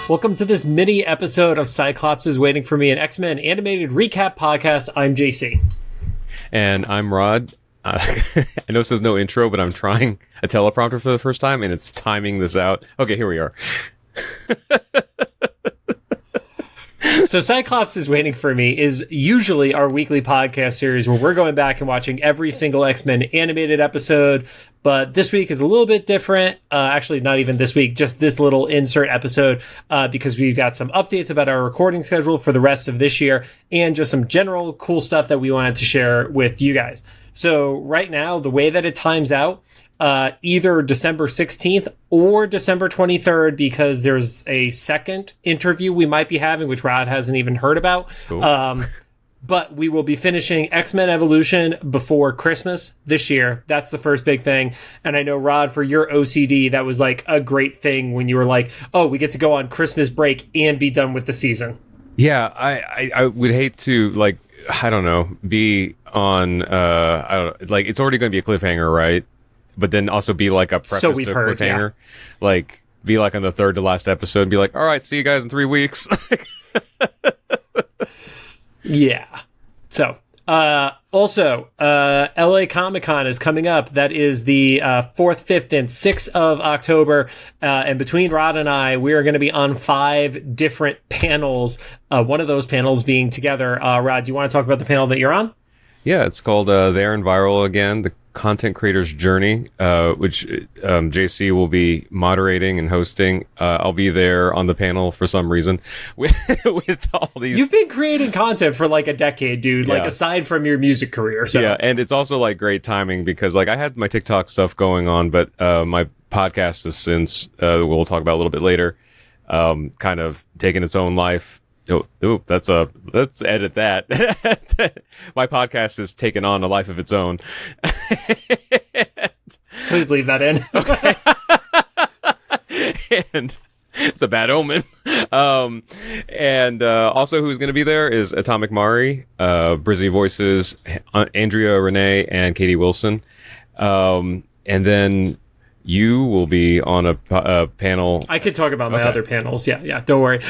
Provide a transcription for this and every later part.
Welcome to this mini episode of Cyclops is Waiting for Me, an X-Men animated recap podcast. I'm JC. And I'm Rod. I know it says no intro, but I'm trying a teleprompter for the first time, and it's timing this out. Okay, here we are. So Cyclops is Waiting for Me is usually our weekly podcast series where we're going back and watching every single X-Men animated episode. But this week is a little bit different. Actually, not even this week, just this little insert episode, because we've got some updates about our recording schedule for the rest of this year and just some general cool stuff that we wanted to share with you guys. So right now, the way that it times out, either December 16th or December 23rd, because there's a second interview we might be having, which Rod hasn't even heard about. Cool. But we will be finishing X-Men Evolution before Christmas this year. That's the first big thing. And I know, Rod, for your OCD, that was like a great thing when you were like, oh, we get to go on Christmas break and be done with the season. Yeah, I would hate to, like, I don't know, be on, I don't like, it's already going to be a cliffhanger, right? But then also be like a preface to a cliffhanger. Yeah. Like, be like on the third to last episode and be like, all right, see you guys in 3 weeks. Yeah. So, also, LA Comic-Con is coming up. That is the 4th, 5th, and 6th of October. And between Rod and I, we are going to be on 5 different panels. One of those panels being together. Rod, do you want to talk about the panel that you're on? Yeah, it's called There and Viral Again, the Content Creator's Journey, which JC will be moderating and hosting. I'll be there on the panel for some reason with all these. You've been creating content for like a decade, dude, like yeah. Aside from your music career. So. Yeah, and it's also like great timing because like I had my TikTok stuff going on, but my podcast has since, we'll talk about a little bit later, kind of taken its own life. Oh, let's edit that. My podcast has taken on a life of its own. Please leave that in. Okay. And it's a bad omen. And also who's going to be there is Atomic Mari, Brizzy Voices, Andrea Renee, and Katie Wilson. And then you will be on a panel. I could talk about my other panels. Yeah, don't worry.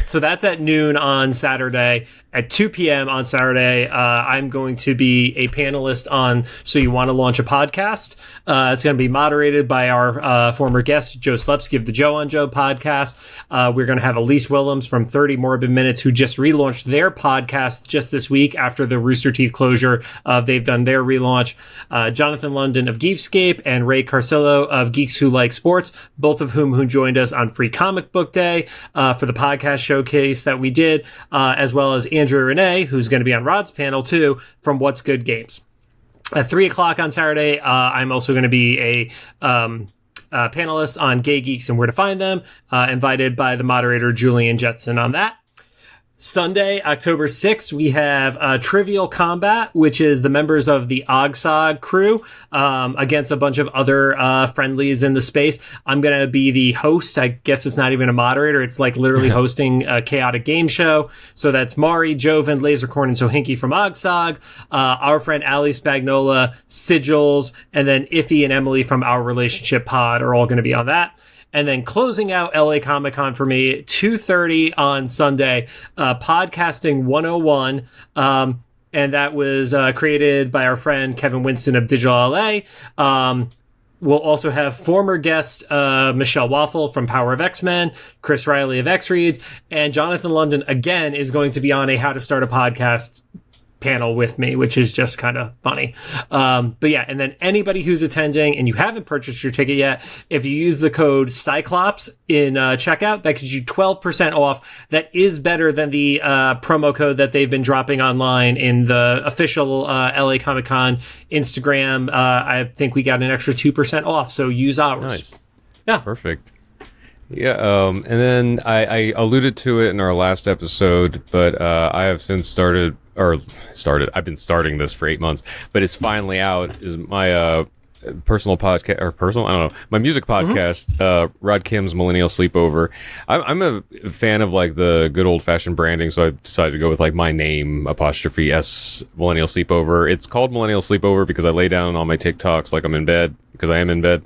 So that's at noon on Saturday. At 2 p.m. on Saturday, I'm going to be a panelist on So You Want to Launch a Podcast. It's going to be moderated by our former guest, Joe Slepsky of the Joe on Joe podcast. We're going to have Elise Willems from 30 Morbid Minutes, who just relaunched their podcast just this week after the Rooster Teeth closure. They've done their relaunch. Jonathan London of Geekscape and Ray Carcillo of Geeks Who Like Sports, both of who joined us on Free Comic Book Day for the podcast showcase that we did, as well as Andrea Renee, who's going to be on Rod's panel too, from What's Good Games. At 3 o'clock on Saturday, I'm also going to be a panelist on Gay Geeks and Where to Find Them, invited by the moderator Julian Jetson on that. Sunday, October 6th, we have Trivial Kombat, which is the members of the OGSog crew against a bunch of other friendlies in the space. I'm going to be the host. I guess it's not even a moderator. It's like literally hosting a chaotic game show. So that's Mari, Joven, Lasercorn, and Sohinki from OGSog. Our friend Ali Spagnola, Sigils, and then Iffy and Emily from Our Relationship Pod are all going to be on that. And then closing out LA Comic-Con for me, 2:30 on Sunday, Podcasting 101. And that was created by our friend Kevin Winston of Digital LA. We'll also have former guest Michelle Waffle from Power of X-Men, Chris Riley of X-Reads, and Jonathan London, again, is going to be on a How to Start a Podcast panel with me, which is just kind of funny. But yeah, and then anybody who's attending and you haven't purchased your ticket yet, if you use the code Cyclops in checkout, that gives you 12% off. That is better than the promo code that they've been dropping online in the official LA Comic-Con Instagram. I think we got an extra 2% off, so use ours. Nice. Yeah. Perfect. Yeah, and then I alluded to it in our last episode, but I have since I've been starting this for 8 months, but it's finally out, is my personal podcast, my music podcast, Rod Kim's Millennial Sleepover. I'm a fan of like the good old fashioned branding, so I decided to go with like my name 'S Millennial Sleepover. It's called Millennial Sleepover because I lay down on my TikToks like I'm in bed, because I am in bed.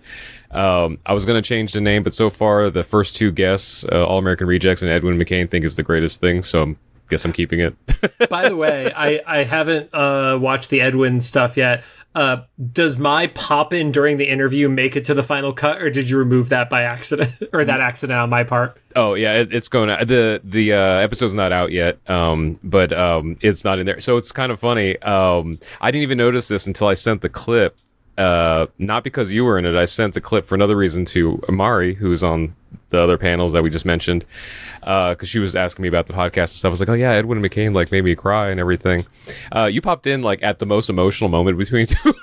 I was going to change the name, but so far the first two guests, All American Rejects and Edwin McCain, think it's the greatest thing. So I guess I'm keeping it. By the way, I haven't watched the Edwin stuff yet. Does my pop in during the interview make it to the final cut, or did you remove that by accident, or that accident on my part? Oh yeah, it's going to, the episode's not out yet, but it's not in there. So it's kind of funny. I didn't even notice this until I sent the clip. Not because you were in it. I sent the clip for another reason to Amari, who's on the other panels that we just mentioned, because she was asking me about the podcast and stuff. I was like, oh yeah, Edwin McCain like made me cry and everything. You popped in like at the most emotional moment between two of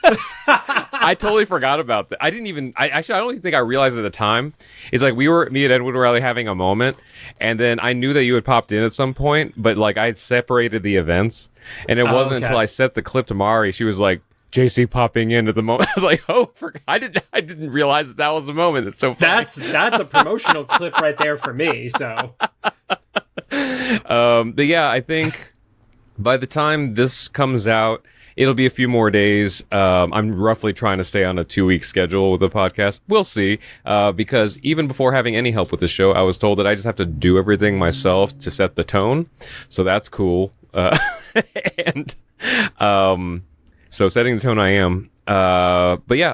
us. I totally forgot about that. I didn't even. I don't even think I realized at the time. It's like me and Edwin were like having a moment, and then I knew that you had popped in at some point, but like I had separated the events, and it wasn't until I sent the clip to Mari. She was like, JC popping in at the moment. I was like, oh, I didn't realize that was the moment. It's so funny. That's a promotional clip right there for me. So, but yeah, I think by the time this comes out, it'll be a few more days. I'm roughly trying to stay on a 2-week schedule with the podcast. We'll see. Because even before having any help with the show, I was told that I just have to do everything myself to set the tone. So that's cool. And, so setting the tone I am. But yeah,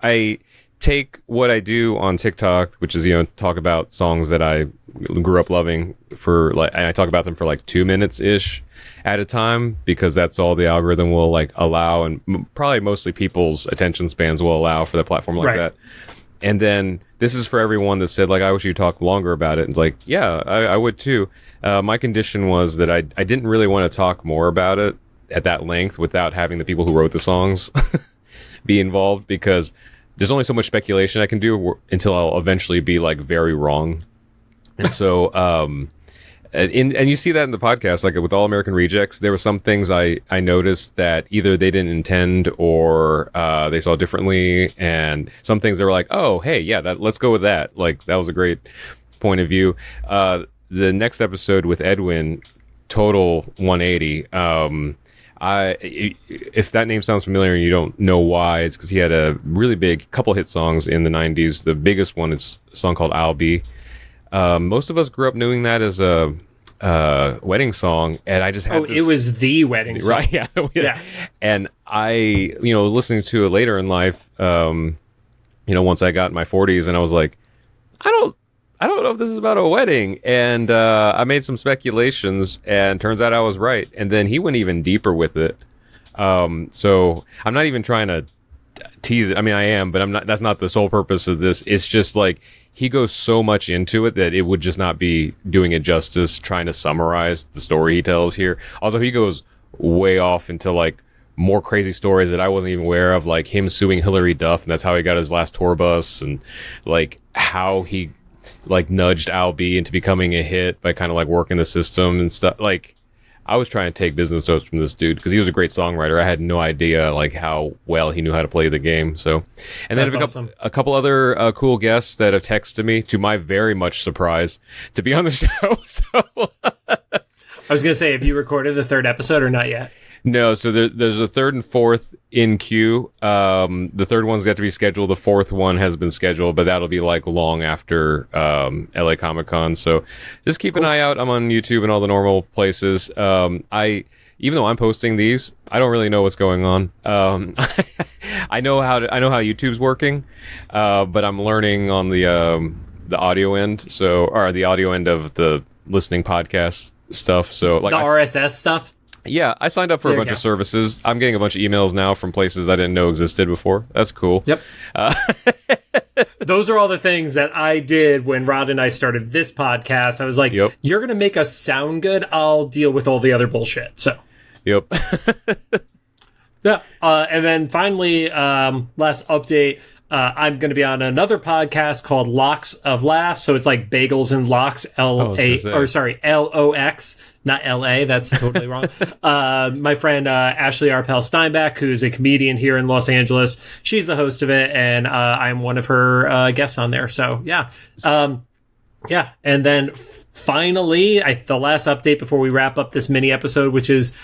I take what I do on TikTok, which is, talk about songs that I grew up loving and I talk about them for like 2 minutes ish at a time, because that's all the algorithm will like allow, and probably mostly people's attention spans will allow for the platform like that. And then this is for everyone that said like, I wish you talk longer about it. It's like, yeah, I would too. My condition was that I didn't really want to talk more about it at that length without having the people who wrote the songs be involved, because there's only so much speculation I can do until I'll eventually be like very wrong. And so, and you see that in the podcast, like with All American Rejects, there were some things I noticed that either they didn't intend or they saw differently, and some things they were like, oh, hey, yeah, let's go with that. Like that was a great point of view. The next episode with Edwin, total 180. If that name sounds familiar and you don't know why, it's because he had a really big couple hit songs in the 90s. The biggest one is a song called I'll Be. Most of us grew up knowing that as a wedding song, and I just had it was the wedding song. Right, yeah. Yeah. And I, was listening to it later in life, once I got in my 40s, and I was like, I don't know if this is about a wedding. And I made some speculations, and turns out I was right. And then he went even deeper with it. So I'm not even trying to tease it. I mean, I am, but I'm not. That's not the sole purpose of this. It's just like he goes so much into it that it would just not be doing it justice trying to summarize the story he tells here. Also, he goes way off into like more crazy stories that I wasn't even aware of, like him suing Hillary Duff, and that's how he got his last tour bus, and like how he like nudged Al B into becoming a hit by kind of like working the system and stuff. Like I was trying to take business notes from this dude because he was a great songwriter. I had no idea like how well he knew how to play the game. So, and then a couple other cool guests that have texted me, to my very much surprise, to be on the show. So I was gonna say, have you recorded the third episode or not yet? No, so there's a third and fourth in queue. The third one's got to be scheduled. The fourth one has been scheduled, but that'll be like long after LA Comic Con. So just keep an eye out. I'm on YouTube and all the normal places. Even though I'm posting these, I don't really know what's going on. I know how YouTube's working, but I'm learning on the audio end. Or the audio end of the listening podcast stuff. So like the RSS stuff. Yeah, I signed up for a bunch of services. I'm getting a bunch of emails now from places I didn't know existed before. That's cool. Yep. Those are all the things that I did when Rod and I started this podcast. I was like, You're going to make us sound good. I'll deal with all the other bullshit. So. Yep. Yeah. And then finally, last update. I'm going to be on another podcast called Lox of Laughs. So it's like bagels and lox, Lox, not LA. That's totally wrong. My friend Ashley Arpel Steinbach, who's a comedian here in Los Angeles, she's the host of it, and I'm one of her guests on there. So yeah. Yeah. And then finally, the last update before we wrap up this mini episode, which is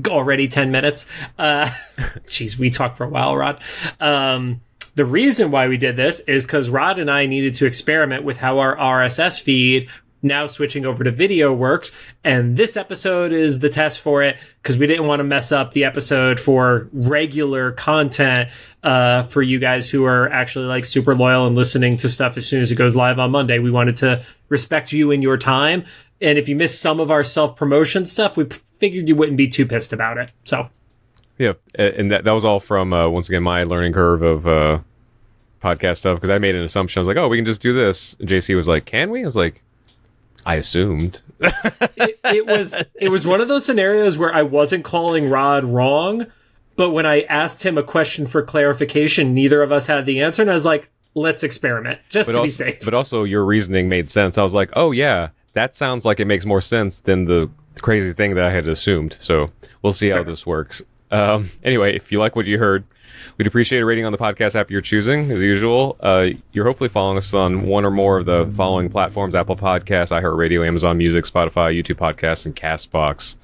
already 10 minutes. Geez, we talked for a while, Rod. The reason why we did this is because Rod and I needed to experiment with how our RSS feed, now switching over to video, works. And this episode is the test for it, because we didn't want to mess up the episode for regular content for you guys who are actually like super loyal and listening to stuff as soon as it goes live on Monday. We wanted to respect you and your time. And if you missed some of our self-promotion stuff, we figured you wouldn't be too pissed about it. So, yeah. And that was all from, once again, my learning curve of podcast stuff, because I made an assumption. I was like, oh, we can just do this. And JC was like, can we? I was like, I assumed. it was one of those scenarios where I wasn't calling Rod wrong, but when I asked him a question for clarification, neither of us had the answer, and I was like, let's experiment, just to be safe. But also, your reasoning made sense. I was like, oh, yeah, that sounds like it makes more sense than the crazy thing that I had assumed. So we'll see how this works. Anyway, if you like what you heard, we'd appreciate a rating on the podcast app you're choosing, as usual. You're hopefully following us on one or more of the following platforms: Apple Podcasts, iHeartRadio, Amazon Music, Spotify, YouTube Podcasts, and CastBox.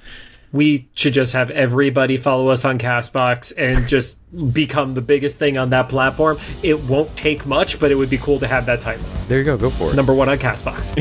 We should just have everybody follow us on CastBox and just become the biggest thing on that platform. It won't take much, but it would be cool to have that title. There you go. Go for it. Number 1 on CastBox.